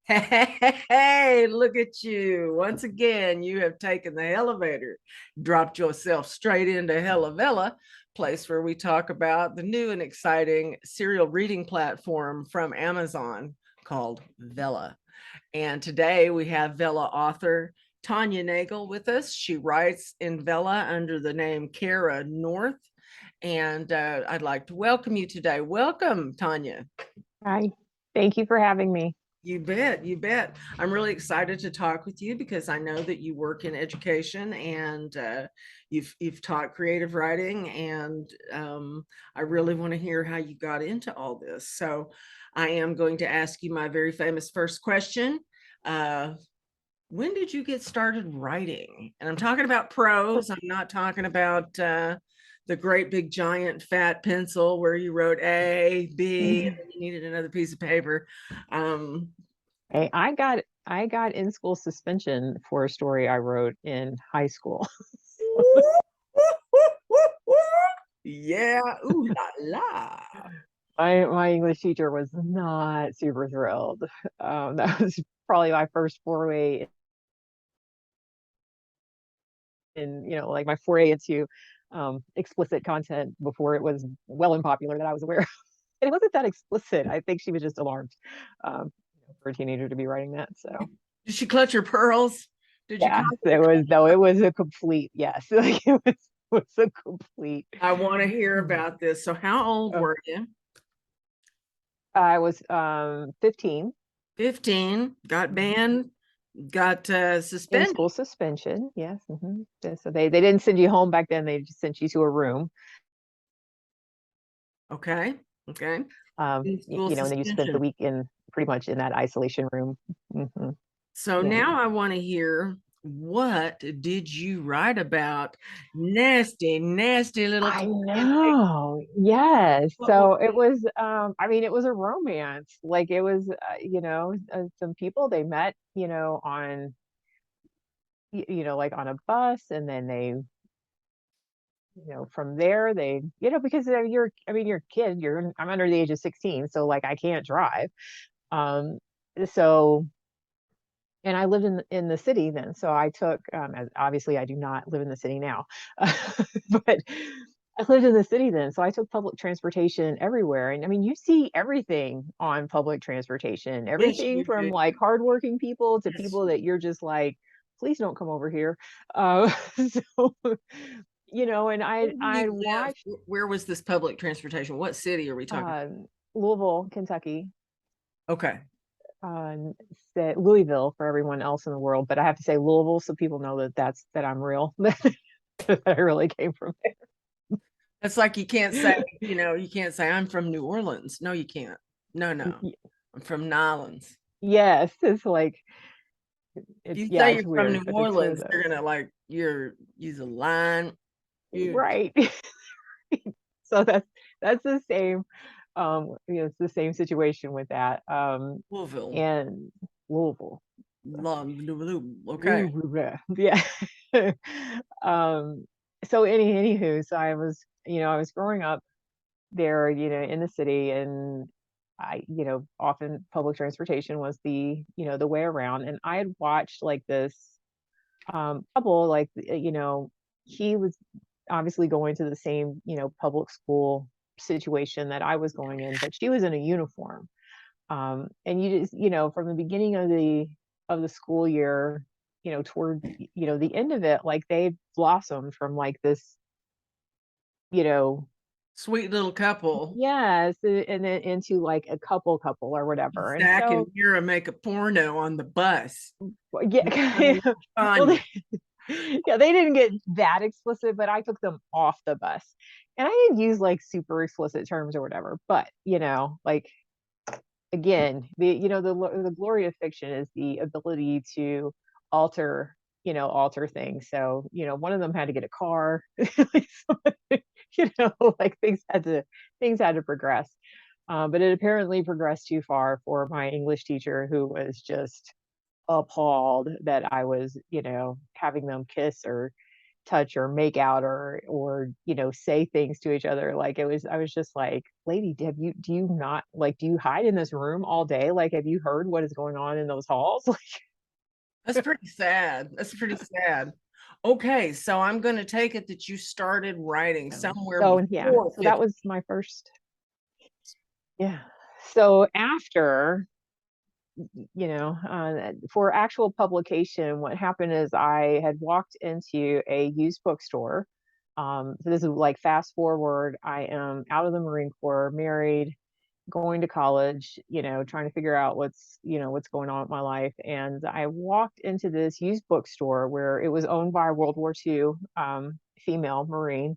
Hey, look at you. Once again, you have taken the elevator, dropped yourself straight into Hella Vella, place where we talk about the new and exciting serial reading platform from Amazon called Vella. And today we have Vella author Tonya Nagel with us. She writes in Vella under the name Cara North. And I'd like to welcome you today. Welcome, Tonya. Hi, thank you for having me. You bet, you bet. I'm really excited to talk with you because I know that you work in education and you've taught creative writing, and I really want to hear how you got into all this. So I am going to ask you my very famous first question. Uh, when did you get started writing? And I'm talking about prose. I'm not talking about the great big giant fat pencil where you wrote A, B, and then you needed another piece of paper. Um, Hey, I got in school suspension for a story I wrote in high school. yeah, ooh la la. My English teacher was not super thrilled. That was probably my first foray in, like my foray into explicit content before it was well and popular that I was aware of. And it wasn't that explicit. I think she was just alarmed for a teenager to be writing that. So. Did she clutch her pearls? Did you Yeah, come? it was though it was a complete yes. Like it was a complete. I want to hear about this. So, how old uh, were you? I was 15 15, got mhm, banned, got in suspended. school suspension. Yes. So they didn't send you home back then. They just sent you to a room. Okay, okay. In school And then you spent the suspension. week in pretty much in that isolation room. hmm So Yeah. now I want to hear, what did you write about? Nasty, nasty little I Tonya. know. Yes. What was So it was I mean it was a romance. Like it was some people they met, on like on a bus, and then they, from there they, because you're a kid, I'm under the age of 16, so like I can't drive. Um, so, and I lived in the city then, so I took, as obviously I do not live in the city now, but I lived in the city then, so I took public transportation everywhere. And I mean, you see everything on public transportation, Yes, everything you from do. like hardworking people to Yes. people that you're just like, please don't come over here. Uh, so, and Where do I you live? watched Where was this public transportation? What city are we talking? Louisville, Kentucky, Okay. said Louisville for everyone else in the world, but I have to say Louisville so people know that I'm real, that I really came from It's like you can't say, there. you can't say I'm from New Orleans. No, you can't. No, no. I'm from Nolans. Yes, it's like If it's you yeah, say it's you're from weird, New but it's one of Orleans, they're those. gonna like you're use a line. You Right. So that's the same, it's the same situation with that. Louisville. And Louisville. Okay. Yeah. Um, so anywho, so I was growing up there, in the city, and often public transportation was the way around. And I had watched like this couple, like, he was obviously going to the same, public school situation that I was going in, but she was in a uniform. And you just, from the beginning of the school year, toward, the end of it, like they blossomed from like this, you know, Sweet little couple. yes, and then into like a couple or whatever. And Zach and so, Mira make a porno on the bus. well, yeah, Little well, Tanya. yeah, they didn't get that explicit, but I took them off the bus. And I didn't use like super explicit terms or whatever, but like again, the glory of fiction is the ability to alter, alter things. So, one of them had to get a car, like, like things had to progress. But it apparently progressed too far for my English teacher, who was just appalled that I was, having them kiss or touch or make out or say things to each other. Like, I was just like, lady, do you not, like, do you hide in this room all day? Like, have you heard what is going on in those halls? That's pretty sad. That's pretty sad. Okay, so I'm going to take it that you started writing somewhere So yeah, before so that fifth. was my first. Yeah. So after, for actual publication, what happened is I had walked into a used bookstore. So this is like fast forward. I am out of the Marine Corps, married, going to college, trying to figure out what's going on with my life. And I walked into this used bookstore where it was owned by a World War II female Marine,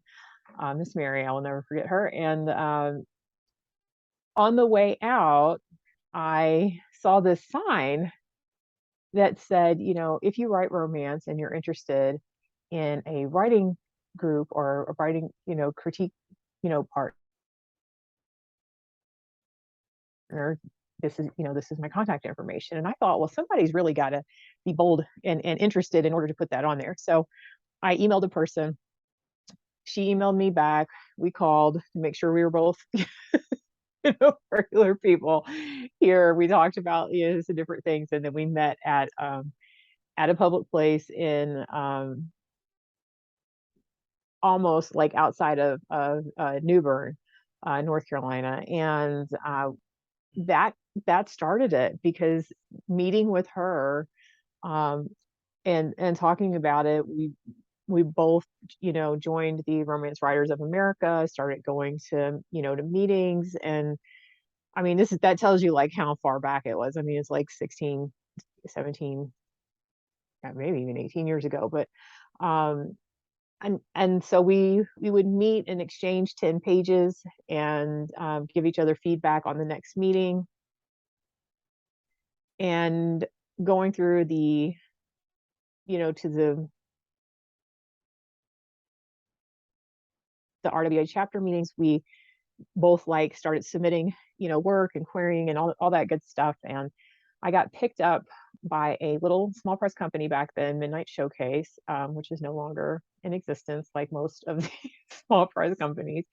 Miss Mary. I will never forget her. And on the way out, I saw this sign that said, if you write romance and you're interested in a writing group or a writing, critique, partner, this is my contact information. And I thought, well, somebody's really got to be bold and interested in order to put that on there. So I emailed a person. She emailed me back. We called to make sure we were both regular people here. We talked about some different things, and then we met at a public place in almost like outside of New Bern, North Carolina, and that that started it because meeting with her um, and talking about it, we both joined the Romance Writers of America, started going to meetings. And I mean, that tells you like how far back it was. I mean, it's like 16, 17, maybe even 18 years ago. But um and so we would meet and exchange 10 pages and give each other feedback on the next meeting. And going through to the RWA chapter meetings, we both like started submitting work and querying and all that good stuff. And I got picked up by a little small press company back then, Midnight Showcase, which is no longer in existence, like most of the small press companies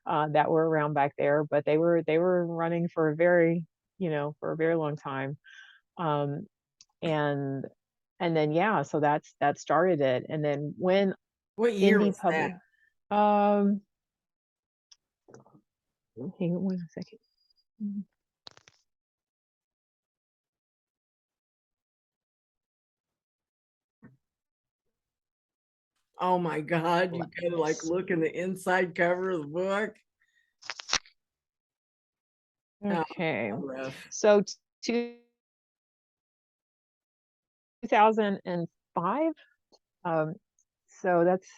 that were around back there. But they were running for a very long time. um, and and then yeah, so that started it. And then when What year indie was that? public, um, hang on one second. Oh my God, you gotta like look in the inside cover of the book. Oh, Okay, rough. so 2005. Um, so that's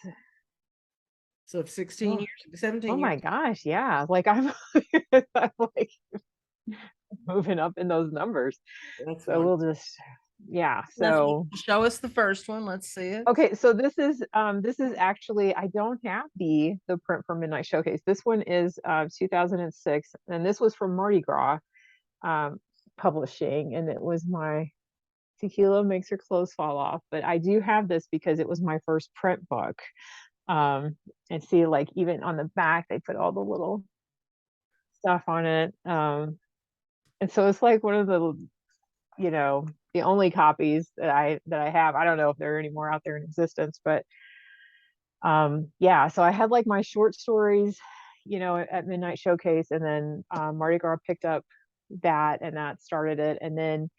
So 16 oh, years, oh 17 years. my gosh, yeah. Like I'm, I'm like moving up in those numbers. That's So one. we'll just yeah. Let's So show us the first one. Let's see it. okay, so this is actually, I don't have the print from Midnight Showcase. This one is 2006, and this was from Mardi Gras um, Publishing, and it was my Tequila Makes Her Clothes Fall Off. But I do have this because it was my first print book. Um, and see, like even on the back, they put all the little stuff on it. And so it's like one of you know, the only copies that I have. I don't know if there are any more out there in existence, but yeah. So I had like my short stories, at Midnight Showcase, and then Mardi Gras picked up that, and that started it. And then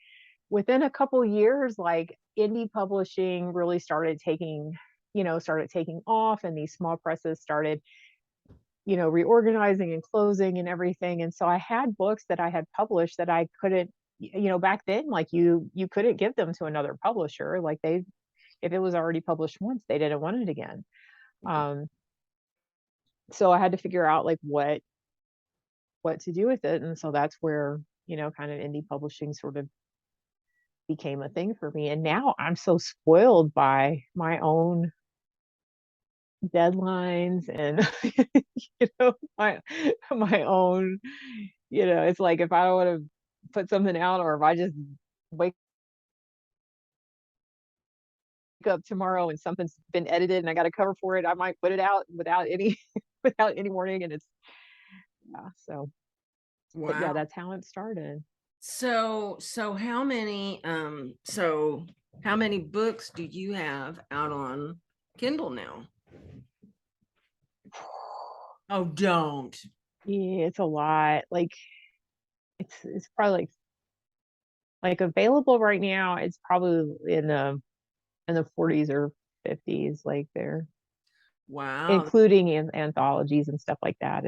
within a couple years, like indie publishing really started taking off, and these small presses started reorganizing and closing and everything. And so I had books that I had published that I couldn't, back then, like you couldn't give them to another publisher. Like if it was already published once, they didn't want it again. um so I had to figure out like what to do with it. And so that's where kind of indie publishing sort of became a thing for me. And now I'm so spoiled by my own deadlines and my own, it's like if I don't want to put something out, or if I just wake up tomorrow and something's been edited and I got a cover for it, I might put it out without any without any warning, and it's yeah, so but Wow. yeah, that's how it started. So how many books do you have out on Kindle now? Oh, don't. Yeah, it's a lot. Like it's probably like available right now, it's probably in the 40s or 50s, like they're Wow. including in anthologies and stuff like that.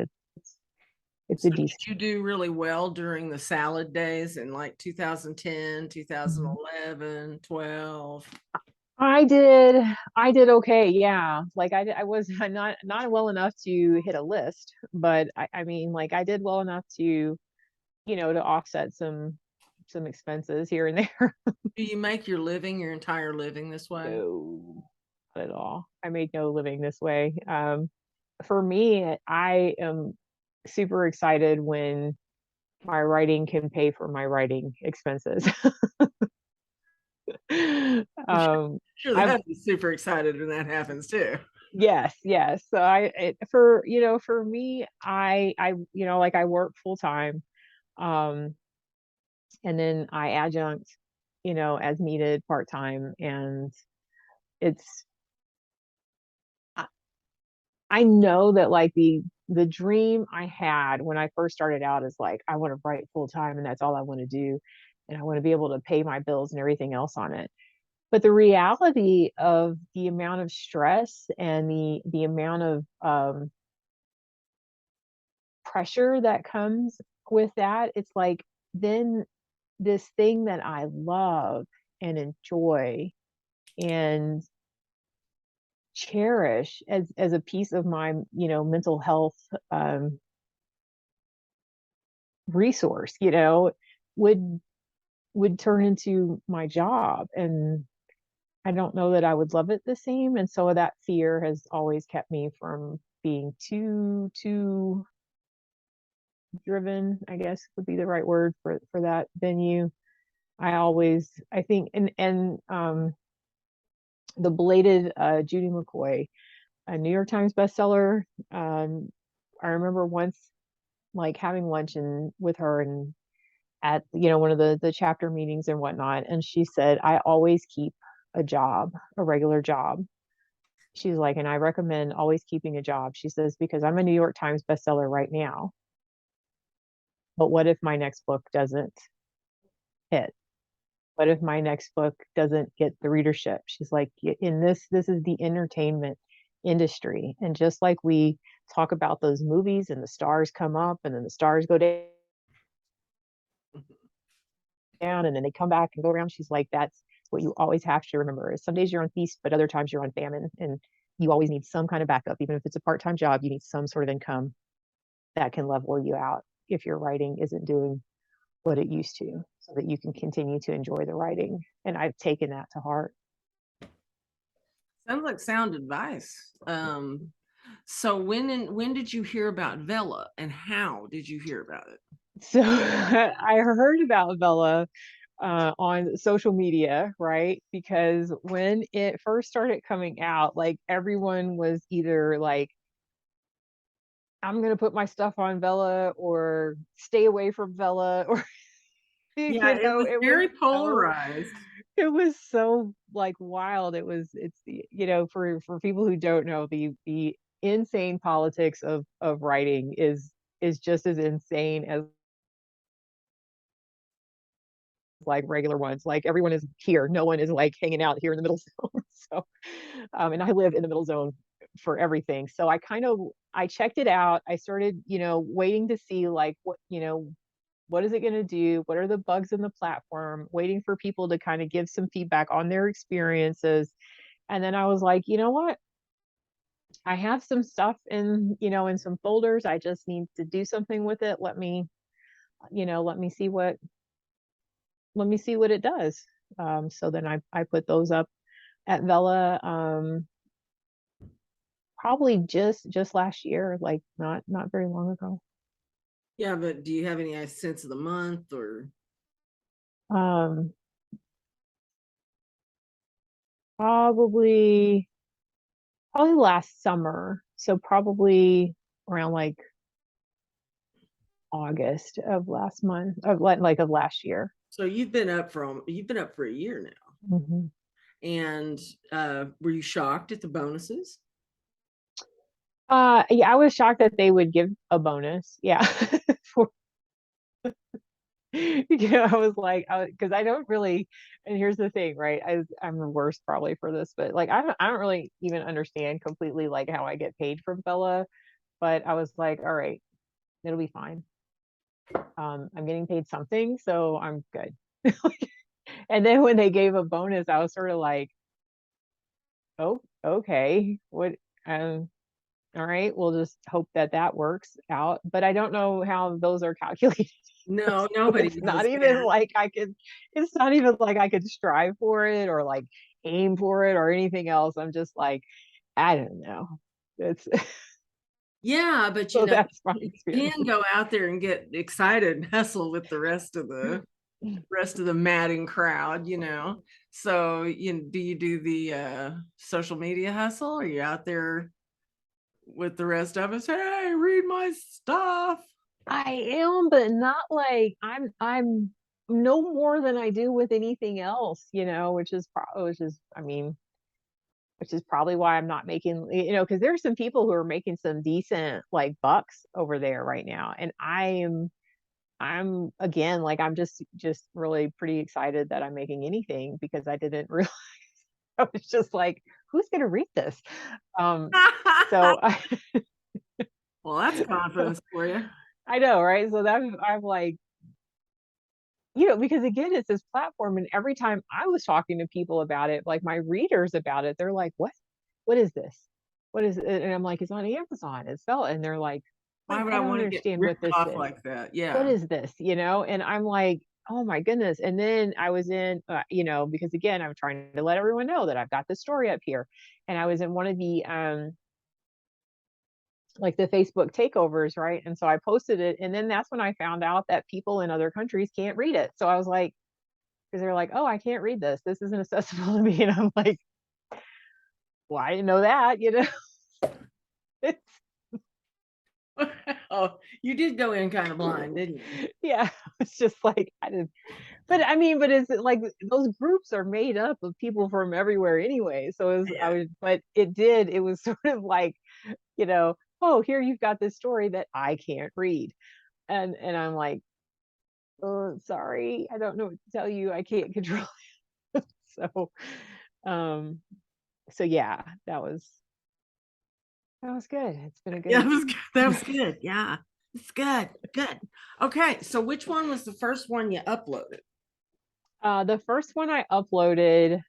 It's a So decent. did you do really well during the salad days in like 2010, Mhm. 2011, 12? I did okay, yeah. Like I was not well enough to hit a list, but I mean, like I did well enough to, to offset some expenses here and there. Do you make your living, your entire living this way? No, not at all. I made no living this way. For me, I am super excited when my writing can pay for my writing expenses. um, Sure, I've that'd be super excited when that happens too. Yes, yes. So for for me, I like I work full time, um, and then I adjunct, as needed part time, and it's I, I know that like the dream I had when I first started out is like I want to write full time, and that's all I want to do, and I want to be able to pay my bills and everything else on it. But the reality of the amount of stress and the amount of pressure that comes with that, it's like then this thing that I love and enjoy and cherish as a piece of my, mental health um resource, would would turn into my job, and I don't know that I would love it the same, and so that fear has always kept me from being too driven, I guess would be the right word for that venue. I think, and the belated Judy McCoy, a New York Times bestseller. I remember once like having lunch and with her and at one of the chapter meetings and whatnot, and she said, "I always keep a job, a regular job." She's like, "And I recommend always keeping a job." She says, "Because I'm a New York Times bestseller right now, but what if my next book doesn't hit? What if my next book doesn't get the readership?" She's like, in this is the entertainment industry. And just like we talk about those movies and the stars come up and then the stars go down and then they come back and go around. She's like, that's what you always have to remember is some days you're on feast, but other times you're on famine. And you always need some kind of backup. Even if it's a part-time job, you need some sort of income that can level you out if your writing isn't doing what it used to, so that you can continue to enjoy the writing. And I've taken that to heart. Sounds like sound advice. So when did you hear about Vella and how did you hear about it? So I heard about Vella on social media, right? Because when it first started coming out, like everyone was either like, I'm gonna put my stuff on Vella or stay away from Vella, or Yeah, it was very so polarized. it was so like wild. For people who don't know, the insane politics of writing is just as insane as like regular ones. Like everyone is here. No one is like hanging out here in the middle zone. So, and I live in the middle zone for everything. So I checked it out. I started, waiting to see like what is it going to do? What are the bugs in the platform? Waiting for people to kind of give some feedback on their experiences. And then I was like, you know what? I have some stuff in some folders. I just need to do something with it. Let me see what it does. So then I put those up at Vella, probably just last year, like not very long ago. Yeah, but do you have any sense of the month or Um, probably last summer. So probably around like August of last month, of last year. So you've been up for a year now. Mhm. And were you shocked at the bonuses? Yeah, I was shocked that they would give a bonus. Yeah. For, I was like, because I don't really, and here's the thing, right? I'm the worst probably for this, but like I don't really even understand completely like how I get paid from Bella, but I was like, all right, it'll be fine. I'm getting paid something, so I'm good. And then when they gave a bonus, I was sort of like, oh, okay, what? Um, all right, we'll just hope that that works out. But I don't know how those are calculated. No, So nobody it's not knows even that. like it's not even like I could strive for it or like aim for it or anything else. I'm just like, I don't know. It's Yeah, but so that's my you experience. can go out there and get excited and hustle with the rest of the madding crowd, you know. So, do you do the social media hustle? Are you out there with the rest of us? Hey, read my stuff. I am, but not like I'm no more than I do with anything else, I mean, which is probably why I'm not making, because there's some people who are making some decent like bucks over there right now. And I'm again like I'm just really pretty excited that I'm making anything because I didn't realize I was just like, who's gonna read this? Um so I Well, that's so confidence for you. I know, right? So that I'm like, because again, it's this platform, and every time I was talking to people about it, like my readers about it, they're like, "What? What is this? What is it?" And I'm like, "It's on Amazon. It's felt." And they're like, Why "But would I I don't want to get understand what ripped this off is. like that? What Yeah. is this?" And I'm like, "Oh my goodness!" And then I was in, because again, I'm trying to let everyone know that I've got this story up here, and I was in one of the like the Facebook takeovers, right? And so I posted it, and then that's when I found out that people in other countries can't read it. So I was like, because they're like, "Oh, I can't read this. This isn't accessible to me." And I'm like, "Well, I didn't know that." It's, Oh, you did go in kind of blind, didn't you? yeah, it's just like I didn't. But I mean, but it's like those groups are made up of people from everywhere anyway. So Yeah. but it was sort of like, you know, oh, here you've got this story that I can't read, and I'm like, oh, sorry, I don't know what to tell you. I can't control it. So, um, so yeah, that was good. It's been a Yeah, good. that was good. Yeah. It's good. Good. Okay. So which one was the first one you uploaded? The first one I uploaded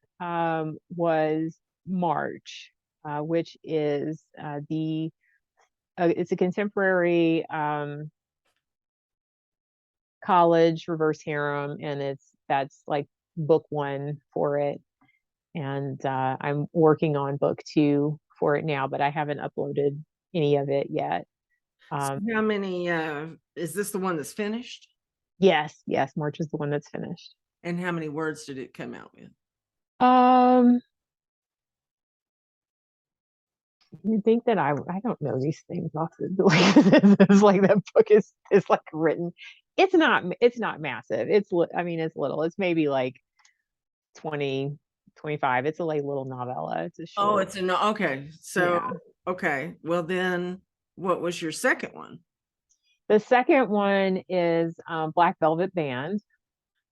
was March, which is the it's a contemporary college reverse harem, and that's like book one for it, and I'm working on book two for it now, but I haven't uploaded any of it yet. So Um, how many is this the one that's finished? yes, yes, March is the one that's finished. And how many words did it come out with? Um, you think that I don't know these things off the like it's like that book is like written. It's not massive. I mean it's little. It's maybe like 20, 25. It's a like little novella. It's a Oh, short. it's a no. Okay. So, Yeah. okay. Well, then what was your second one? The second one is Black Velvet Band,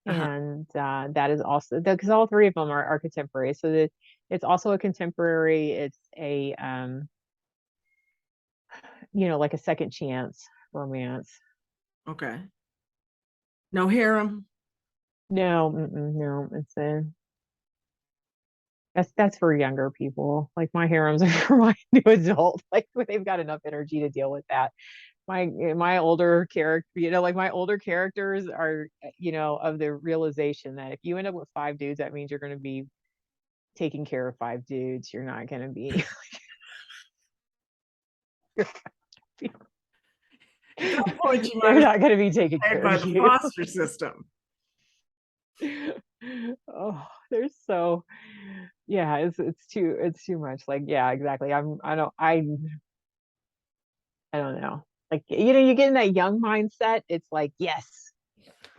Uh-huh. and that is also because all three of them are contemporary. So it's also a contemporary. It's a like a second chance romance. Okay. No harem. No, no, that's for younger people. Like my harems are for my new adult. Like they've got enough energy to deal with that. My older character, like my older characters are, of the realization that if you end up with five dudes, that means you're going to be taking care of five dudes. You're not going to be, At that point, you might they're as not going to be well taking be paid care of by the you. foster system. Oh, there's so yeah, it's too much. Like, yeah, exactly. I don't know. Like, you get in that young mindset, it's like, yes,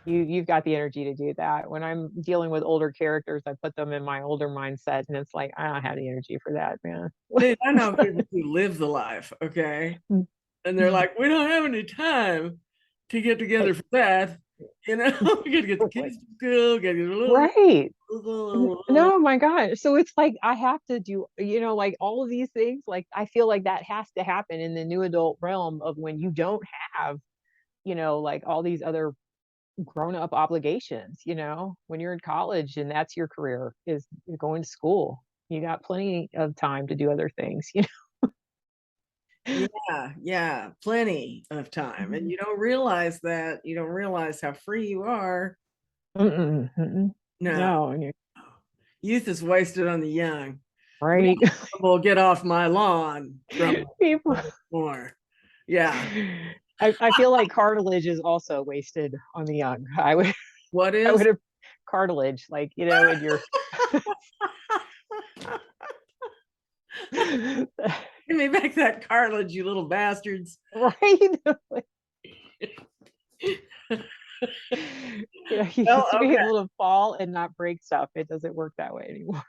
you've got the energy to do that. When I'm dealing with older characters, I put them in my older mindset, and it's like, I don't have the energy for that, man. Dude, I know people who live the life, okay? And they're like, we don't have any time to get together Like, for that. You know, we gotta get the kids to school, gotta get a little, right. little. No, my God. So it's like I have to do, like all of these things. Like I feel like that has to happen in the new adult realm of when you don't have, like all these other grown up obligations, when you're in college and that's your career is going to school. You got plenty of time to do other things. Yeah, yeah, plenty of time. And Mhm. you don't realize that. You don't realize how free you are. Mm-mm, mm-mm. No, No, and you're youth is wasted on the young. right. Will get off my lawn from People. more. Yeah. I feel like cartilage is also wasted on the young. What I is? would have cartilage, like, in your Give me back that cartilage, you little bastards. right. You Well, used to be okay. able to fall and not break stuff. It doesn't work that way anymore.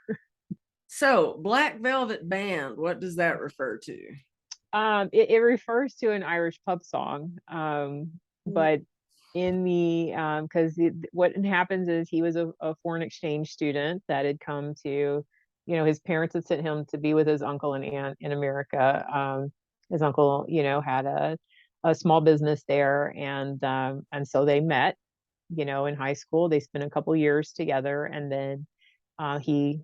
So, Black Velvet Band, what does that refer to? It refers to an Irish pub song, but in the because what happens is he was a foreign exchange student that had come to, his parents had sent him to be with his uncle and aunt in America. His uncle, had a small business there, and so they met, in high school. They spent a couple years together, and then he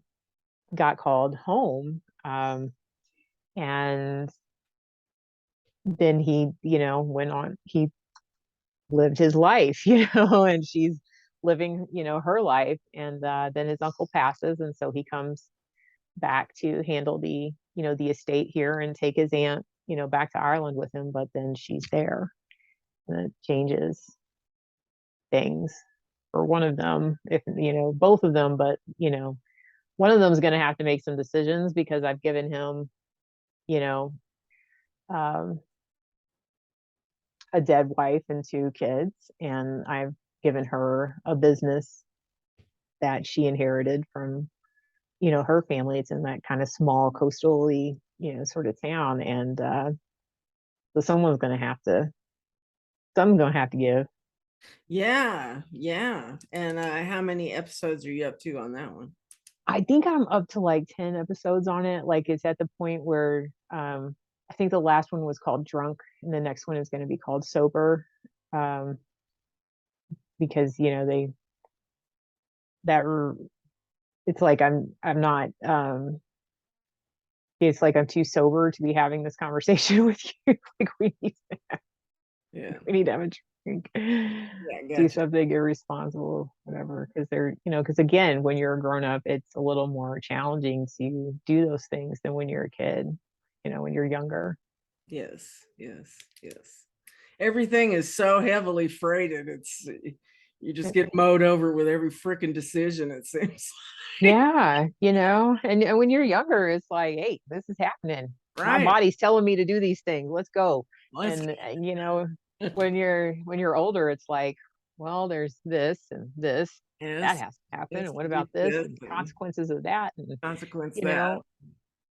got called home. And then he, went on, he lived his life, and she's living, her life. And then his uncle passes. And so he comes back to handle the estate here and take his aunt, back to Ireland with him. But then she's there, and it changes things for one of them, if, both of them, but, one of them is going to have to make some decisions because I've given him, you know, um, a dead wife and two kids, and I've given her a business that she inherited from, her family. It's in that kind of small coastally, sort of town, and so someone's gonna have to give. Yeah, yeah. And how many episodes are you up to on that one? I think I'm up to like 10 episodes on it. Like it's at the point where I think the last one was called Drunk, and the next one is going to be called Sober. Um, because they that it's like I'm not it's like I'm too sober to be having this conversation with you. Like Yeah, we need to have a drink, yeah, do gotcha. something irresponsible, whatever. Because because again, when you're a grown up, it's a little more challenging to do those things than when you're a kid. When you're younger. Yes, yes, yes. Everything is so heavily freighted. It's you just get mowed over with every freaking decision, it seems. Yeah, and when you're younger, it's like, hey, this is happening. My Right. body's telling me to do these things. Let's go. Let's And when you're older, it's like, well, there's this and this that yes, has to happen, yes, and what to do about this this and and consequences of that, and consequence you that. know,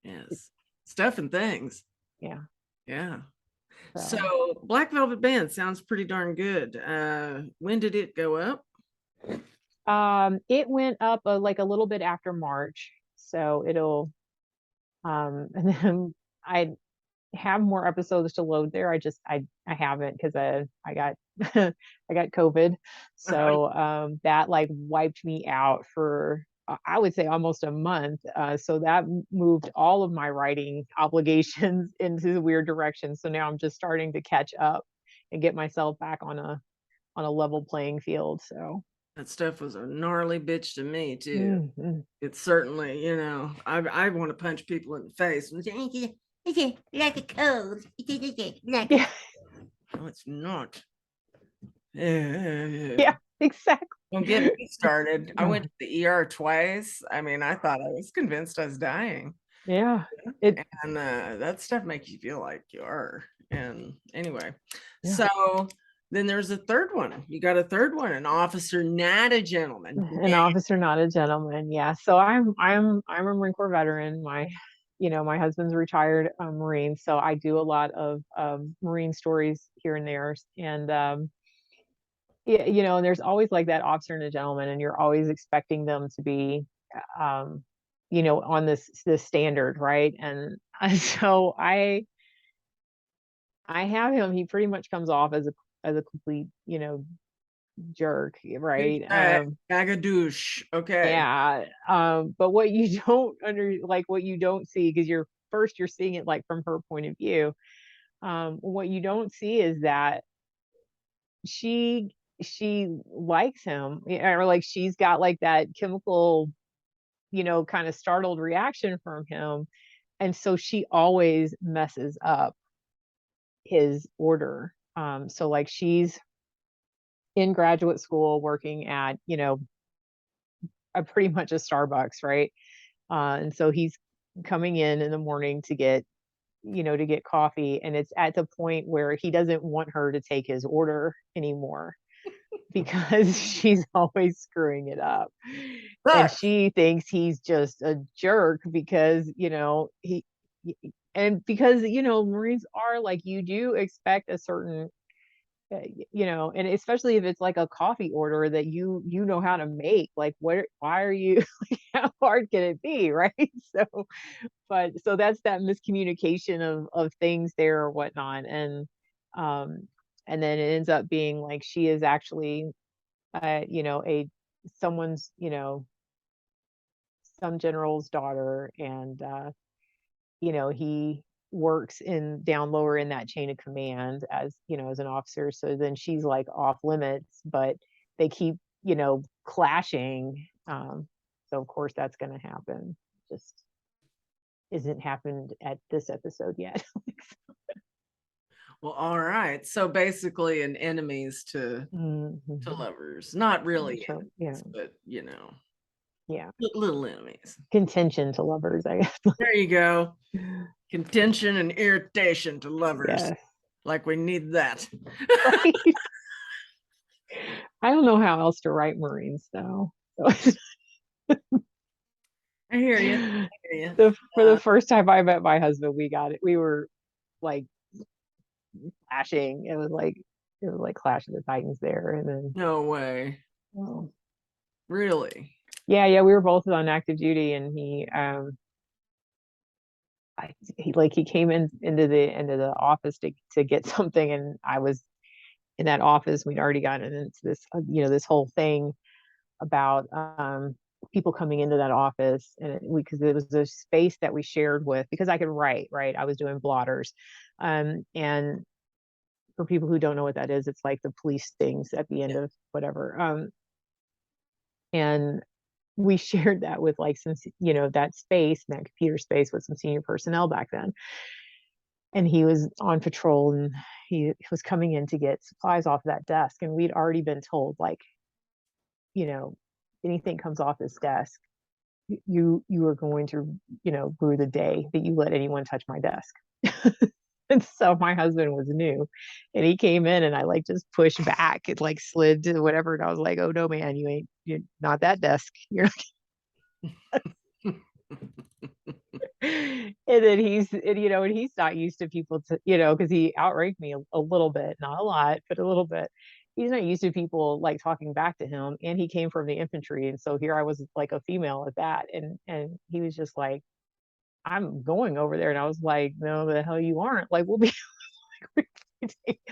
it- Yes. Stuff and things. yeah. Yeah. So So Black Velvet Band sounds pretty darn good. When did it go up? it went up like a little bit after March, so it'll and then I have more episodes to load there. I haven't because I got I got COVID. So that like wiped me out for I would say almost a month. So that moved all of my writing obligations into the weird direction. So now I'm just starting to catch up and get myself back on a level playing field. So That stuff was a gnarly bitch to me too. mhm. It's certainly, I want to punch people in the face and say, like a cold. Yeah, No, it's not. Yeah. yeah, exactly. Don't get me started. I went to the ER twice. I mean, I was convinced I was dying. Yeah. It And that stuff makes you feel like you are. And anyway, yeah. so then there's a third one. You got a third one, an officer, not a gentleman. An officer, not a gentleman. Yeah. So I'm a Marine Corps veteran. My husband's a retired Marine, so I do a lot of Marine stories here and there. And yeah, and there's always like that officer and a gentleman, and you're always expecting them to be um, on this standard, right? And so I have him, he pretty much comes off as a complete, jerk, right? Bag of douche. Okay. Yeah. But what you don't what you don't see, because you're seeing it like from her point of view. What you don't see is that she likes him, or like she's got like that chemical, kind of startled reaction from him. And so she always messes up his order. So like she's in graduate school working at, a pretty much a Starbucks, right? And so he's coming in the morning to get coffee, and it's at the point where he doesn't want her to take his order anymore because she's always screwing it up. And Sucks. she thinks he's just a jerk because, and because, Marines are like, you do expect a certain, and especially if it's like a coffee order that you know how to make, like, why are you, like, how hard can it be, right? So, so that's that miscommunication of things there or whatnot. Um, and then it ends up being like she is actually, a someone's, some general's daughter, and he works in down lower in that chain of command as, as an officer. So then she's like off limits, but they keep, clashing. So of course that's going to happen. Just isn't happened at this episode yet. Well, all right. So basically an enemies to Mhm. lovers. Not really So yeah, enemies, but yeah, little enemies. contention to lovers, I guess. There you go. Contention and irritation to lovers. Yeah, Like we need that. right. I don't know how else to write Marines though. So, I hear you. I hear you. for the first time I met my husband, we got it. We were like clashing. It was like Clash of the Titans there, and then No way. well, Really? yeah, we were both on active duty, and he came into the office to get something, and I was in that office. We'd already gotten into this, this whole thing about people coming into that office, and because it was a space that we shared with, because I could write, right? I was doing blotters, and for people who don't know what that is, it's like the police things at the end Yeah. of whatever. And we shared that with like some, that space, that computer space with some senior personnel back then. And he was on patrol, and he was coming in to get supplies off that desk. And we'd already been told, like, you know, anything comes off this desk, you are going to, rue the day that you let anyone touch my desk. And so my husband was new, and he came in, and I like just pushed back and like slid to whatever. And I was like, oh no, man, you're not that desk. You're and then and he's not used to people to, because he outranked me a little bit, not a lot, but a little bit. He's not used to people like talking back to him, and he came from the infantry, and so here I was like a female at that, and he was just like, I'm going over there, and I was like, no, the hell you aren't. Like, we'll be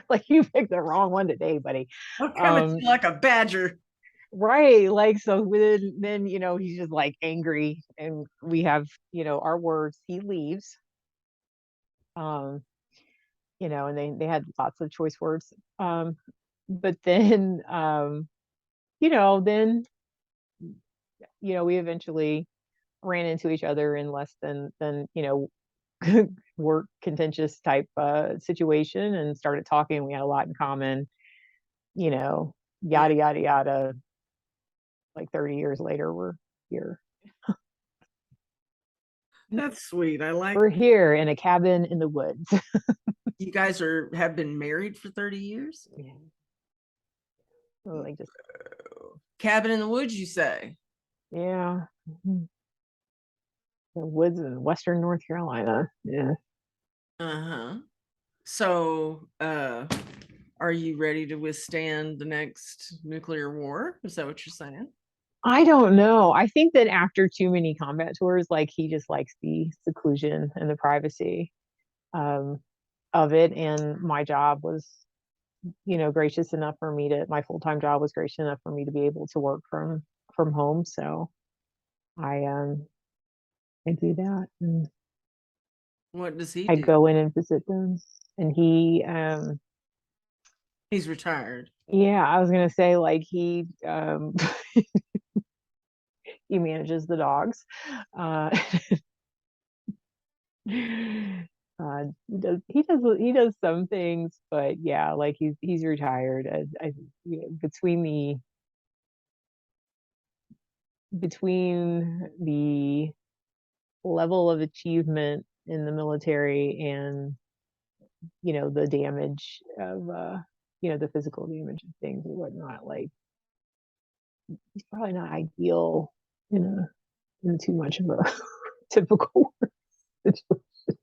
like, you picked the wrong one today, buddy. I'll come at Um, you like a badger. right, like, so then he's just like angry, and we have, our words. He leaves. Um, and they had lots of choice words. But then, then, we eventually ran into each other in less than work contentious type situation, and started talking. We had a lot in common, Yeah. yada yada yada. like 30 years later, we're here. That's sweet. I like We're here in a cabin in the woods. you guys have been married for 30 years. Yeah. Like just Cabin in the woods, you say? yeah. The woods in western North Carolina. Yeah. Uh-huh. So, are you ready to withstand the next nuclear war? Is that what you're saying? I don't know. I think that after too many combat tours, like he just likes the seclusion and the privacy um, of it. And my job was, gracious enough for me to, my full-time job was gracious enough for me to be able to work from home. So I do that, and What does he I do? go in and visit them. And He's retired. yeah, I was gonna say like he manages the dogs. Uh, he does some things, but yeah, like he's retired. Between the level of achievement in the military and the damage of the physical damage of things and whatnot, like he's probably not ideal in too much of a typical work situation.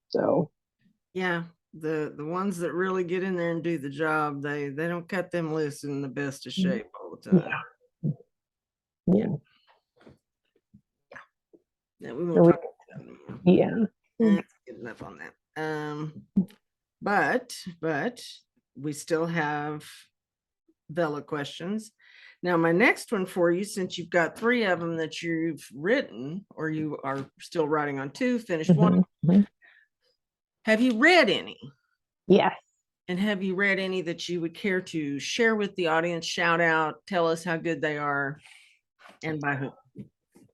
So Yeah, the ones that really get in there and do the job, they don't cut them loose in the best of shape all the time. yeah, Yeah, yeah. yeah, we won't So talk about that anymore. yeah. That's good enough on that. But we still have Vella questions. Now, my next one for you, since you've got three of them that you've written, or you are still writing on two, finished one, Mhm. have you read any? Yes. And have you read any that you would care to share with the audience, shout out, tell us how good they are, and by whom?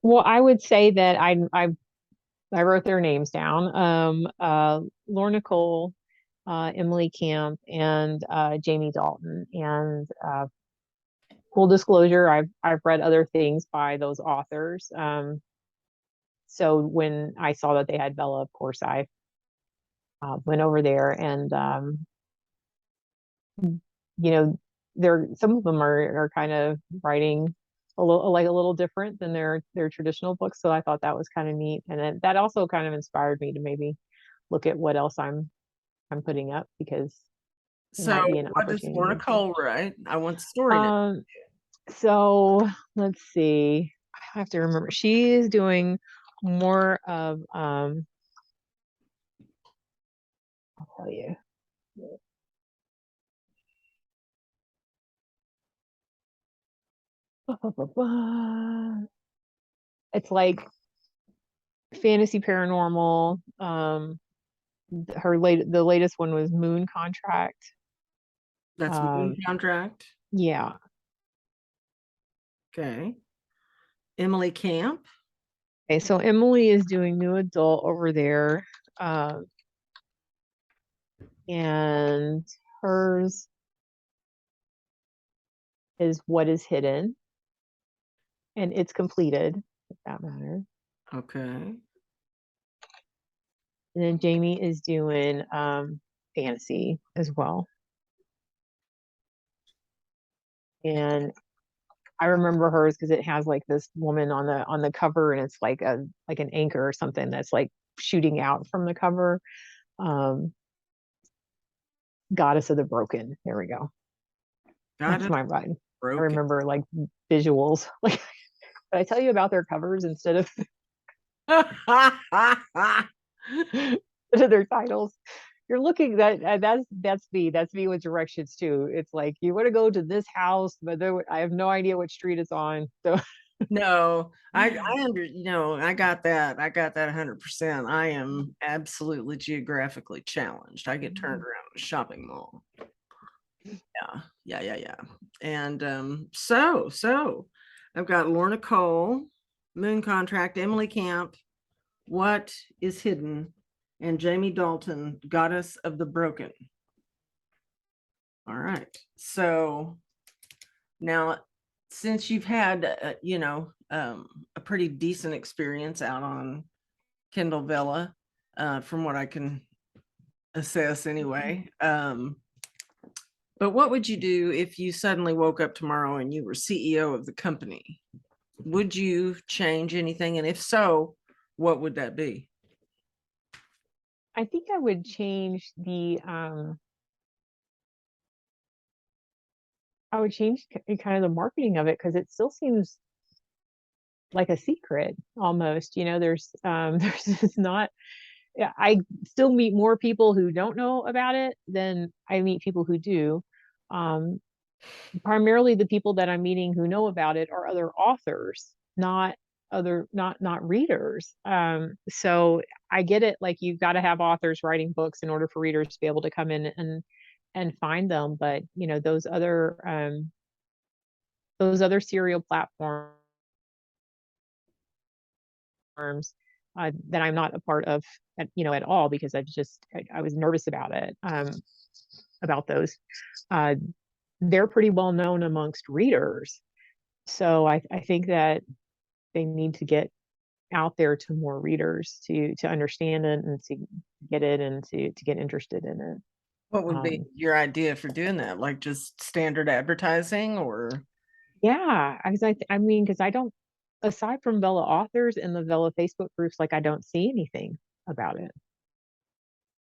Well, I would say that I wrote their names down. Lorna Cole, Emily Camp, and Jamie Dalton. And full disclosure, I've read other things by those authors. So when I saw that they had Bella, of course, I went over there, and you know, some of them are kind of writing a little different than their traditional books. So I thought that was kind of neat, and that also kind of inspired me to maybe look at what else I'm putting up, because it So, might be an what does Lorna opportunity to. Cole write? I want the story now. Um, so let's see. I have to remember. She is doing more of I'll tell you. It's like fantasy paranormal. The latest one was Moon Contract. That's Moon Um, Contract. yeah. Okay. Emily Camp. Okay, so Emily is doing new adult over there. Um, and hers is What is Hidden, and it's completed, if that matters. Okay. And then Jamie is doing fantasy as well. And I remember hers because it has like this woman on the cover, and it's like an anchor or something that's like shooting out from the cover. Um, Goddess of the Broken. There we go. Got That's it. my ride. I Broken. remember like visuals. Like, did I tell you about their covers instead of instead of their titles? You're looking that's me with directions too. It's like you want to go to this house, but I have no idea what street it's on. So No, I got that. I got that 100%. I am absolutely geographically challenged. I get turned around in a shopping mall. Yeah. And so I've got Lorna Cole, Moon Contract, Emily Camp, What is Hidden, and Jamie Dalton, Goddess of the Broken. All right. So Now, since you've had, a pretty decent experience out on Kindle Vella, from what I can assess anyway. But what would you do if you suddenly woke up tomorrow and you were CEO of the company? Would you change anything? And if so, what would that be? I think I would change I would change kind of the marketing of it, because it still seems like a secret almost. There's just not. Yeah, I still meet more people who don't know about it than I meet people who do. Um, Primarily the people that I'm meeting who know about it are other authors, not readers. So I get it, like you've got to have authors writing books in order for readers to be able to come in and find them. But those other serial platforms that I'm not a part of at all, because I was nervous about it, about those. Uh, they're pretty well known amongst readers. So I think that they need to get out there to more readers to understand it and to get it and to get interested in it. What would be Um, your idea for doing that? Like just standard advertising or? yeah, I mean, because I don't, aside from Vella authors and the Vella Facebook groups, like I don't see anything about it.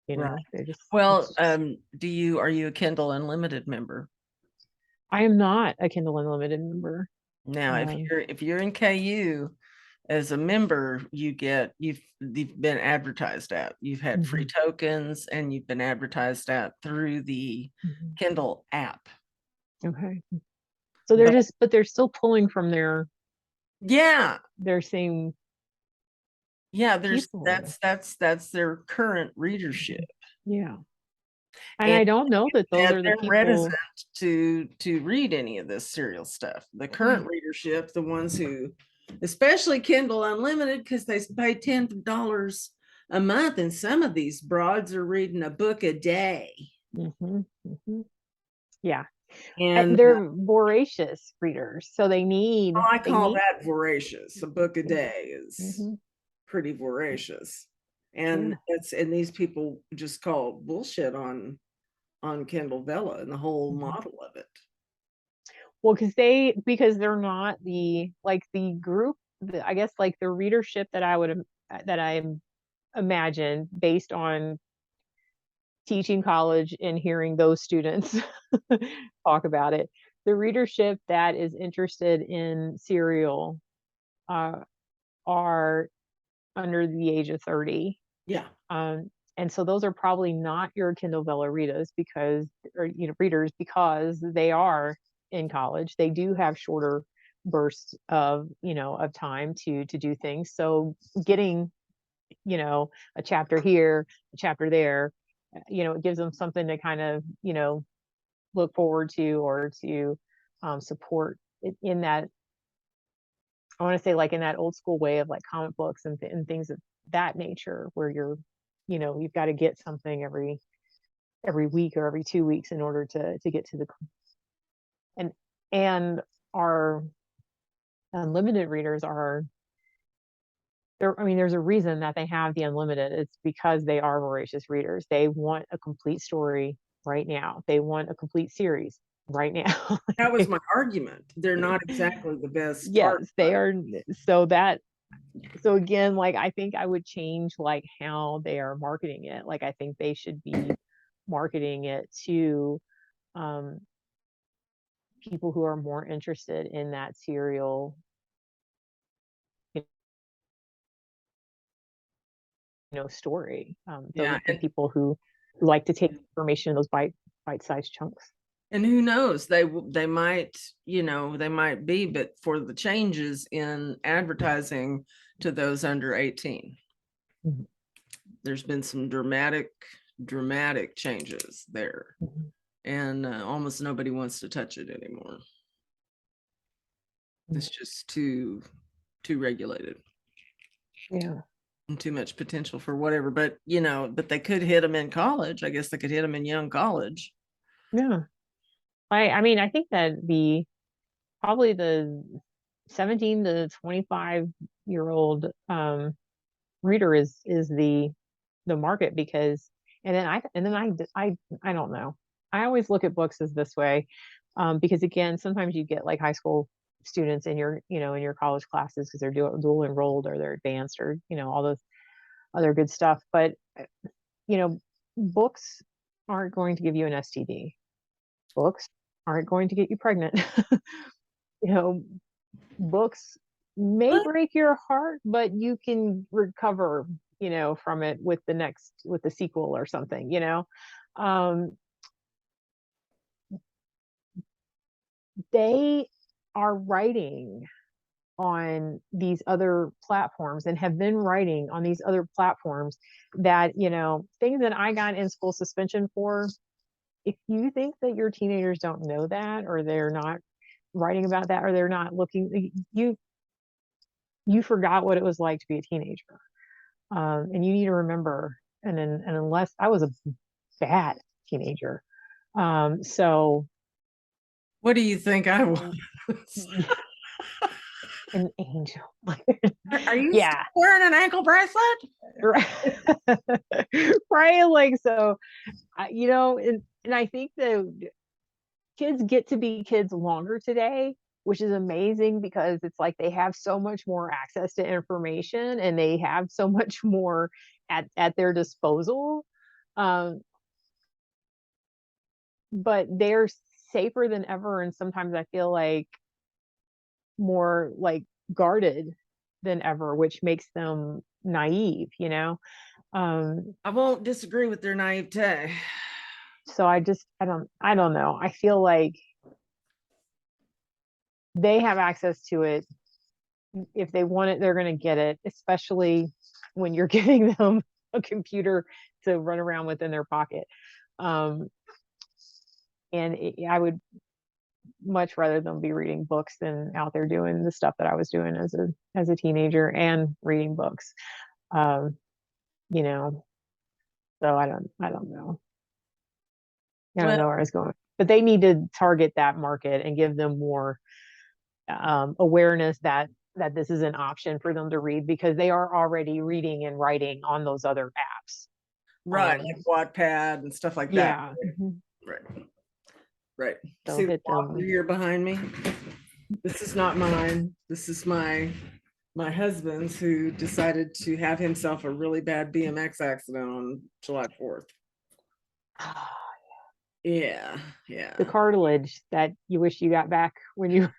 Right. They're just, Well, it's just, are you a Kindle Unlimited member? I am not a Kindle Unlimited member. Now, Um, if you're in KU as a member, you've been advertised at. You've had free mhm, tokens and you've been advertised at through the mhm. Kindle app. Okay. So But but they're still pulling from yeah, their same yeah, people. that's their current readership. Yeah. And And I don't know that those are the they're reticent people. to read any of this serial stuff. The current Right. readership, the ones who, especially Kindle Unlimited, because they pay $10 a month, and some of these broads are reading a book a day. Hmm. Hmm. Yeah. And They're voracious readers, so I they call need. that voracious. A book a Yeah. day is Hmm. pretty voracious. Yeah. And these people just call bullshit on Kindle Vella and the whole Hmm. model of it. Well, because they're not the group, I guess, like the readership that I imagine based on teaching college and hearing those students talk about it. The readership that is interested in serial uh, are under the age of 30. Yeah. And so those are probably not your Kindle Vella readers, because they are in college. They do have shorter bursts of time to do things. So getting, a chapter here, a chapter there, it gives them something to kind of, look forward to, or to support in that. I want to say, like, in that old school way of like comic books and things of that nature, where you've got to get something every week or every 2 weeks in order to get to the. And our unlimited readers are there. I mean, there's a reason that they have the unlimited. It's because they are voracious readers. They want a complete story right now. They want a complete series right now. That was my argument. They're not exactly the best Yes, they target. are. So again, like, I think I would change like how they are marketing it. Like, I think they should be marketing it to um, people who are more interested in that serial, you story. Those Yeah. the people who like to take information in those bite-sized chunks. And who knows, they might, they might be, but for the changes in advertising to those under 18, Mhm. there's been some dramatic changes there, Mhm. and almost nobody wants to touch it anymore. It's just too regulated Yeah. and too much potential for whatever. But but they could hit them in college. I guess they could hit them in young college. Yeah. I mean, I think that probably the 17 to 25-year-old reader is the market. Because I don't know. I always look at books as this way, because again, sometimes you get like high school students in your, in your college classes because they're dual enrolled or they're advanced, or all those other good stuff. But you know, books aren't going to give you an STD. Books aren't going to get you pregnant. you know, Books may What? break your heart, but you can recover, from it with the sequel or something. Um, they are writing on these other platforms and have been writing on these other platforms that, things that I got in school suspension for. If you think that your teenagers don't know that, or they're not writing about that, or they're not looking, you forgot what it was like to be a teenager. And you need to remember. And unless I was a bad teenager, so What do you think I was? and an angel. Are you still Yeah, wearing an ankle bracelet? right. Right. Like, so, and I think the kids get to be kids longer today, which is amazing, because it's like they have so much more access to information and they have so much more at their disposal. Um, but they're safer than ever. And sometimes I feel like more like guarded than ever, which makes them naive. Um, I won't disagree with their naivete. so I don't know. I feel like they have access to it. If they want it, they're going to get it, especially when you're giving them a computer to run around with in their pocket. Um, I would much rather them be reading books than out there doing the stuff that I was doing as a teenager and reading books. Um, you know, so I don't know. I don't Well, know where I was going, but they need to target that market and give them more awareness that this is an option for them to read, because they are already reading and writing on those other apps. right, Um, like Wattpad and stuff like that. yeah. Mhm. Right, right. So See the hit walker them. here behind me? This is not mine. This is my husband's, who decided to have himself a really bad BMX accident on July 4th. Yeah, The yeah. cartilage that you wish you got back when you.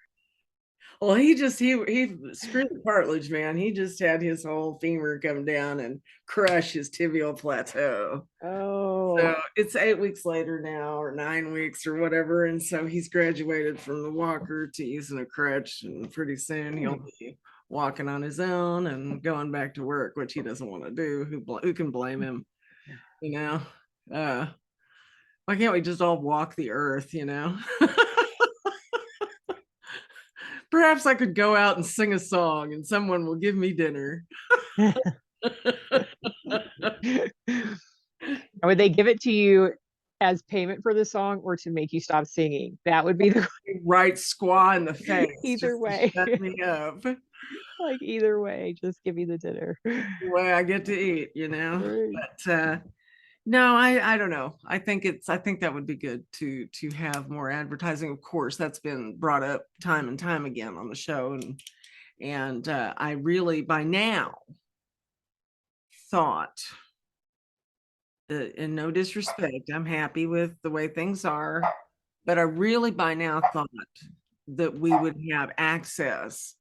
Well, he screwed the cartilage, man. He just had his whole femur come down and crush his tibial plateau. Oh. So it's 8 weeks later now, or 9 weeks, or whatever. And so he's graduated from the walker to using a crutch, and pretty soon he'll be walking on his own and going back to work, which he doesn't want to do. Who can blame him? You know, uh, why can't we just all walk the earth? Perhaps I could go out and sing a song, and someone will give me dinner. Would they give it to you as payment for the song, or to make you stop singing? That would be the Right squaw in the face either just to way. shut me up. Like, either way, just give me the dinner. The way I get to eat. Right. But no, I don't know. I think that would be good to have more advertising. Of course, that's been brought up time and time again on the show, and I really by now thought that, and no disrespect, I'm happy with the way things are, but I really by now thought that we would have access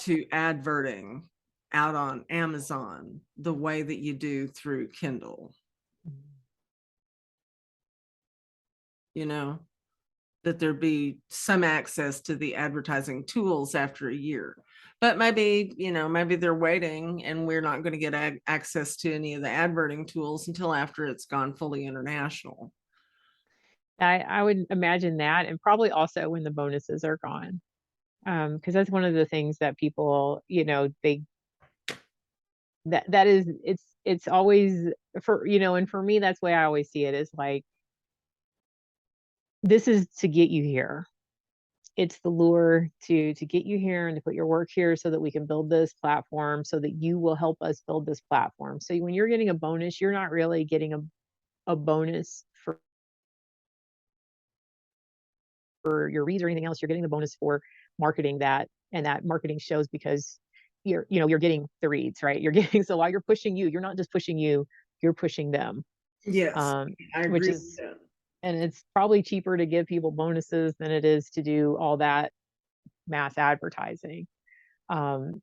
to adverting out on Amazon the way that you do through Kindle, you know, that there be some access to the advertising tools after a year. But maybe they're waiting and we're not going to get access to any of the adverting tools until after it's gone fully international. I would imagine that, and probably also when the bonuses are gone. Because that's one of the things that people, they that is it's always and for me, that's the way I always see it, is like, this is to get you here. it's the lure to get you here and to put your work here so that we can build this platform so that you will help us build this platform. So when you're getting a bonus, you're not really getting a bonus for your reads or anything else. You're getting the bonus for marketing that, and that marketing shows because you're getting the reads, right? You're getting, so while you're pushing you, you're not just pushing you, you're pushing them. Yes, I Which agree with is, that. and it's probably cheaper to give people bonuses than it is to do all that mass advertising. Um,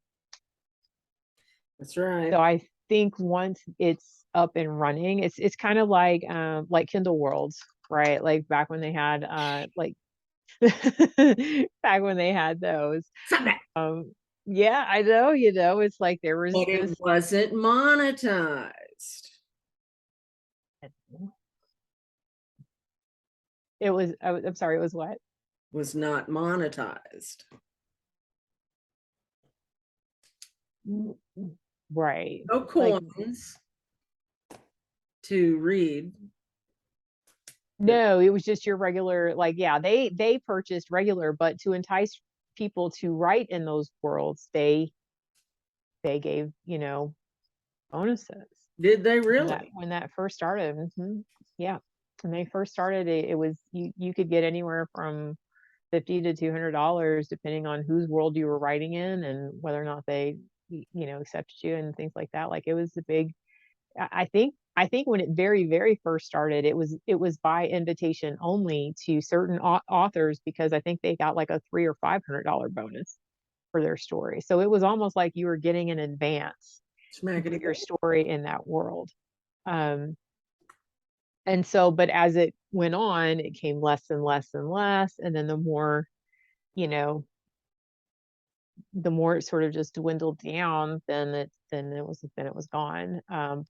That's right. so I think once it's up and running, it's kind of like Kindle Worlds, right? Like back when they had like back when they had those. Stop that. Yeah, I know, it's like there was But it this. wasn't monetized. I'm sorry, it was what? Was not monetized. Right. No Like, coins to read. But no, it was just your regular, like, yeah, they purchased regular, but to entice people to write in those worlds, they gave, bonuses. did they When that really? when that first started. Yeah. When they first started, it was you could get anywhere from 50 to $200 depending on whose world you were writing in and whether or not they accepted you and things like that. Like it was a big. I think when it very, very first started, it was by invitation only to certain authors because I think they got like a $300 or $500 bonus for their story. So it was almost like you were getting an advance to Smack it put your again. story in that world. Um, and so, but as it went on, it came less and less and less, and then you know, the more it sort of just dwindled down, then it was gone.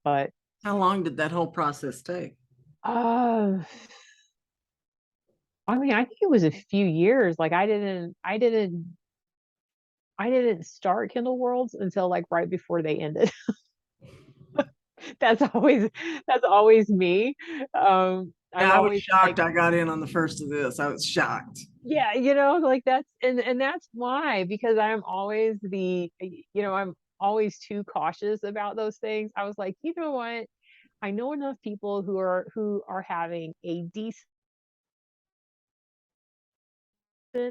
But How long did that whole process take? uh I mean, I think it was a few years. Like I didn't start Kindle Worlds until like right before they ended. That's always that's always me. I'm Yeah, I was always like, shocked I got in on the first of this. I was shocked. yeah, like that's and that's why, because I'm always too cautious about those things. I was like, you know what? I know enough people who are having a decent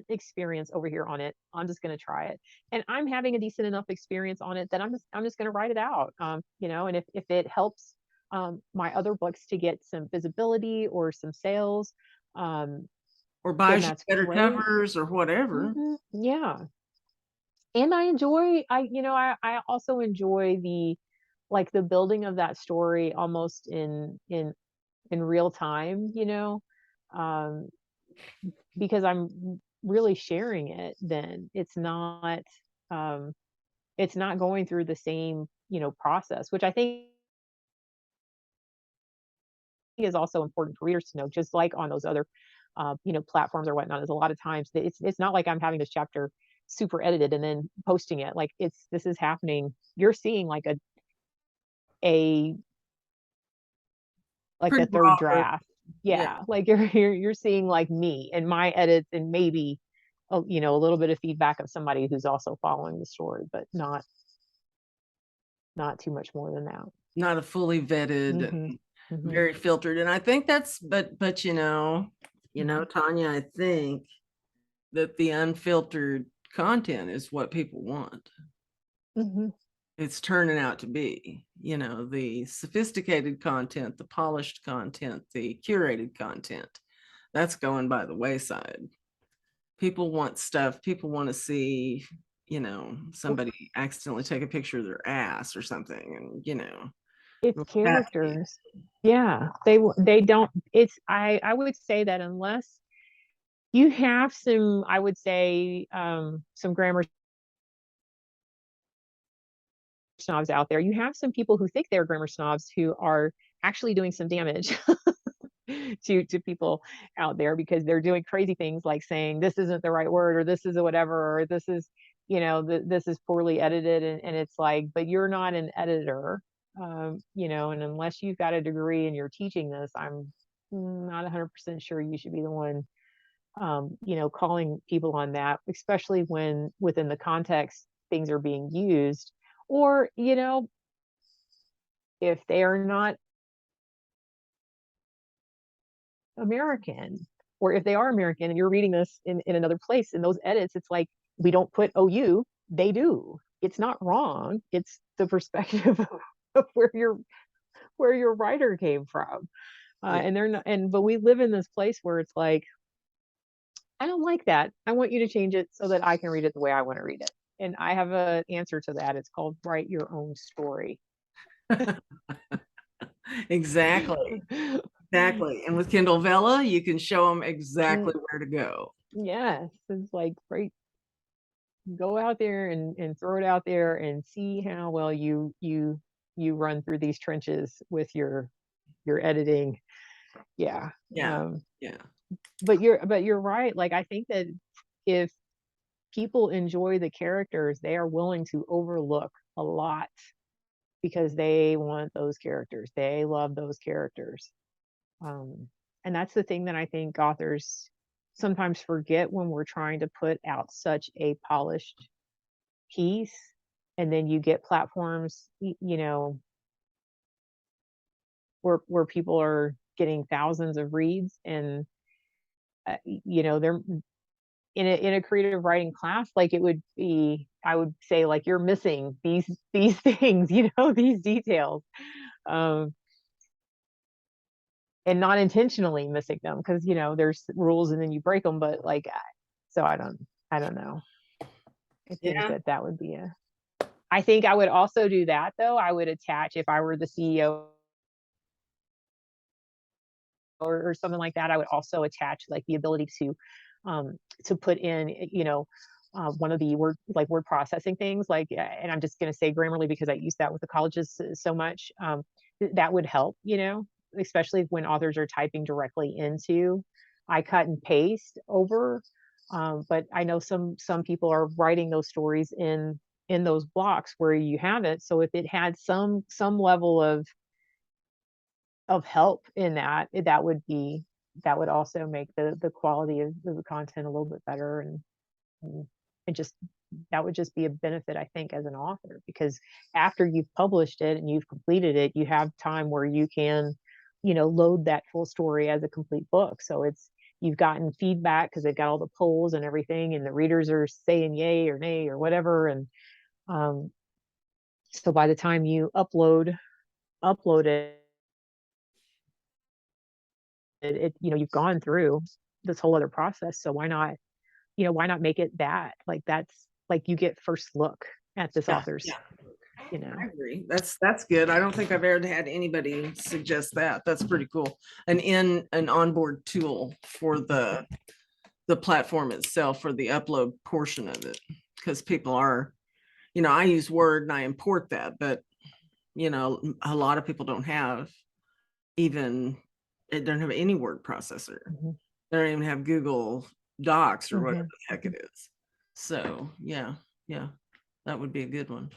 experience over here on it. I'm just going to try it. And I'm having a decent enough experience on it that I'm just going to write it out. And if it helps my other books to get some visibility or some sales, um, Or then buys you that's better great. covers or whatever. Yeah. And I also enjoy the building of that story almost in real time, um, because I'm really sharing it. Then um, it's not going through the same process, which I think is also important for readers to know. Just like on those other platforms or whatnot, is a lot of times that it's not like I'm having this chapter super edited and then posting it. Like this is happening. You're seeing a like Pretty a third raw version. draft. Yeah. Yeah, like you're seeing like me and my edits and maybe a little bit of feedback of somebody who's also following the story, but not too much more than that. Not a fully vetted Hmm. and Hmm. very filtered. And I think that's but Hmm. Tonya, I think that the unfiltered content is what people want. Hmm. It's turning out to be, the sophisticated content, the polished content, the curated content. That's going by the wayside. People want stuff, people want to see, somebody accidentally take a picture of their ass or something and, It's that, characters. Yeah, they don't. I would say that unless you have some, I would say some grammar snobs out there. You have some people who think they're grammar snobs who are actually doing some damage to people out there because they're doing crazy things like saying this isn't the right word or this is a whatever or this is this is poorly edited, and it's like, but you're not an editor. And unless you've got a degree and you're teaching this, I'm not 100% sure you should be the one calling people on that, especially when within the context things are being used, or if they are not American, or if they are American and you're reading this in another place, in those edits, it's like we don't put OU, they do. It's not wrong. It's the perspective of where your writer came from. Yeah. And they're not, but we live in this place where it's like, I don't like that. I want you to change it so that I can read it the way I want to read it. And I have an answer to that. It's called write your own story. Exactly. Exactly. And with Kindle Vella, you can show them exactly where to go. Yes, it's like right, go out there and throw it out there and see how well you run through these trenches with your editing. Yeah. Yeah. Yeah. But you're right. Like I think that if people enjoy the characters, they are willing to overlook a lot because they want those characters. They love those characters. Um, and that's the thing that I think authors sometimes forget when we're trying to put out such a polished piece. And then you get platforms, where people are getting thousands of reads, and they're in a creative writing class, like it would be, I would say, like, you're missing these things, these details. Um, and not intentionally missing them, because there's rules and then you break them, but like, so I don't know. I think Yeah. that would be a I think I would also do that, though. I would attach, if I were the CEO or something like that, I would also attach like the ability to put in, one of the word processing things, like, and I'm just going to say Grammarly because I use that with the colleges so much. That would help, especially when authors are typing directly into. I cut and paste over, but I know some people are writing those stories in those blocks where you have it. So if it had some level of help in that, that would also make the quality of the content a little bit better, and and just that would just be a benefit, I think, as an author, because after you've published it and you've completed it, you have time where you can, load that full story as a complete book. So you've gotten feedback because they've got all the polls and everything, and the readers are saying yay or nay or whatever. And um, so by the time you upload you've gone through this whole other process. So why not make it that, like, that's like you get first look at this Yeah. author's, Yeah. you know. I agree. That's good. I don't think I've ever had anybody suggest that. That's pretty cool. An onboard tool for the platform itself, for the upload portion of it, because people are, I use Word and I import that, but a lot of people don't have even, it don't have any word processor. Mhm, They don't even have Google Docs or whatever mhm, the heck mhm. it is. So yeah, yeah, that would be a good one.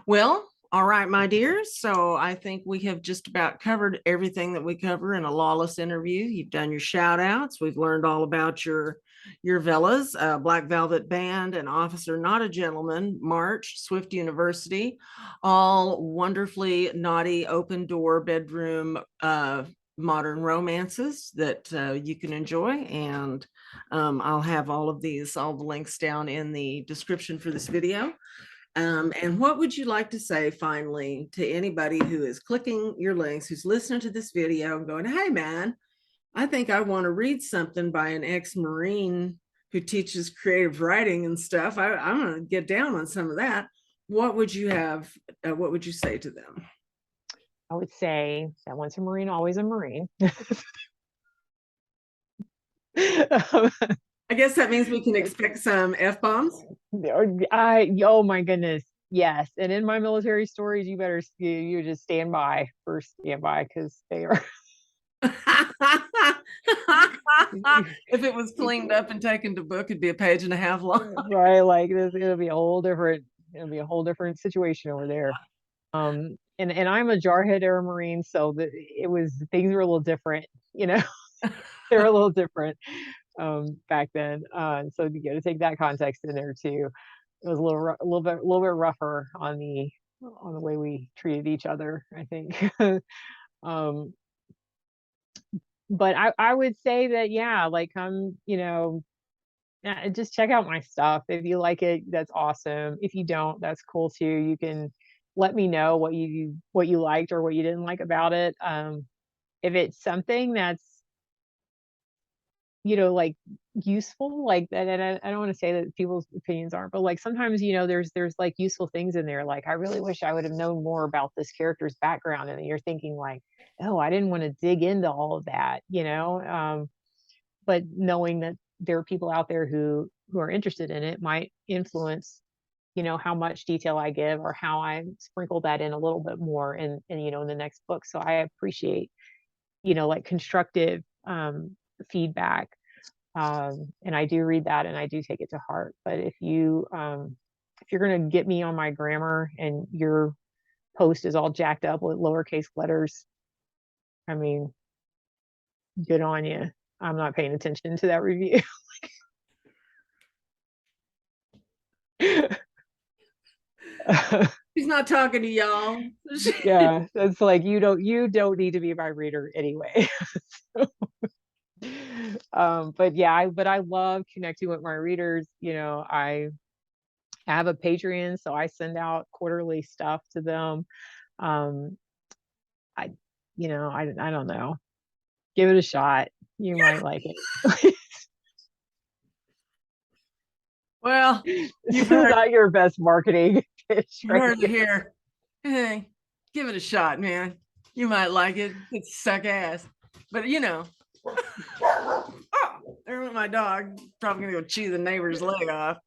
Well, all right, my dears. So I think we have just about covered everything that we cover in a Lawless interview. You've done your shout outs. We've learned all about your Vellas, Black Velvet Band, and Officer Not a Gentleman, March, Swift University, all wonderfully naughty open door bedroom modern romances that you can enjoy. And I'll have all the links down in the description for this video. And what would you like to say finally to anybody who is clicking your links, who's listening to this video and going, hey, man, I think I want to read something by an ex-Marine who teaches creative writing and stuff. I'm going to get down on some of that. What would you have? What would you say to them? I would say that once a Marine, always a Marine. I guess that means we can expect some F-bombs. Oh my goodness. Yes. And in my military stories, you just stand by, because they are. If it was cleaned up and taken to book, it'd be a page and a half long. Right, like this, it'll be a whole different situation over there. And I'm a Jarhead Air Marine, so things were a little different, they were a little different. back then. So you to take that context in there too. It was a little bit rougher on the way we treated each other, I think. um, but I would say that yeah, like just check out my stuff. If you like it, that's awesome. If you don't, that's cool too. You can let me know what you liked or what you didn't like about it. If it's something that's like useful, like that, and I don't want to say that people's opinions aren't, but like sometimes there's like useful things in there. Like I really wish I would have known more about this character's background, and you're thinking like, oh, I didn't want to dig into all of that. But knowing that there are people out there who are interested in it might influence how much detail I give or how I sprinkle that in a little bit more in the next book. So I appreciate like constructive feedback, and I do read that and I do take it to heart. But if you're going to get me on my grammar and your post is all jacked up with lowercase letters, I mean, good on you. I'm not paying attention to that review. She's not talking to y'all. Yeah, it's like you don't need to be my reader anyway. But yeah, I love connecting with my readers. I have a Patreon, so I send out quarterly stuff to them. um I I don't know, give it a shot, you might like it. Well, This is not your best marketing pitch you right heard it here. here. Hey, give it a shot, man. You might like it. It suck ass, but oh, there went my dog. Probably gonna go chew the neighbor's leg off.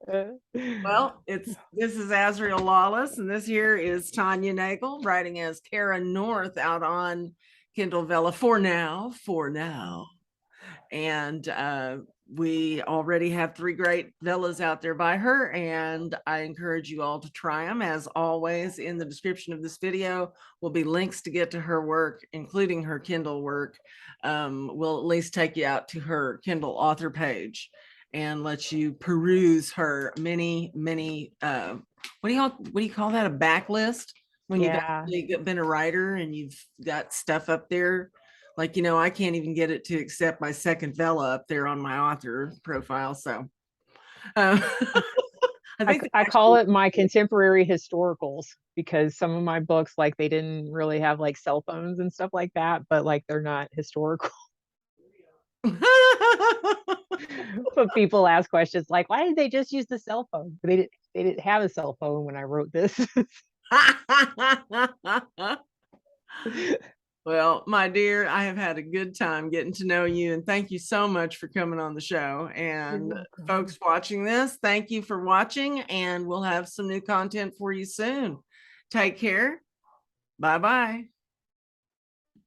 Well, this is Azrielle Lawless, and this here is Tonya Nagel writing as Cara North out on Kindle Vella for now. And we already have 3 great Vellas out there by her, and I encourage you all to try them. As always, in the description of this video will be links to get to her work, including her Kindle work. We'll at least take you out to her Kindle author page and let you peruse her many what do you call that, a backlist, when you've Yeah. actually been a writer and you've got stuff up there. Like, I can't even get it to accept my second Vella up there on my author profile. So uh, I think I call actually, it my contemporary historicals, because some of my books, like, they didn't really have like cell phones and stuff like that, but like they're not historical. But people ask questions like, why did they just use the cell phone? They didn't have a cell phone when I wrote this. Well, my dear, I have had a good time getting to know you, and thank you so much for coming on the show. You're And welcome. folks watching this, thank you for watching, and we'll have some new content for you soon. Take care. Bye bye.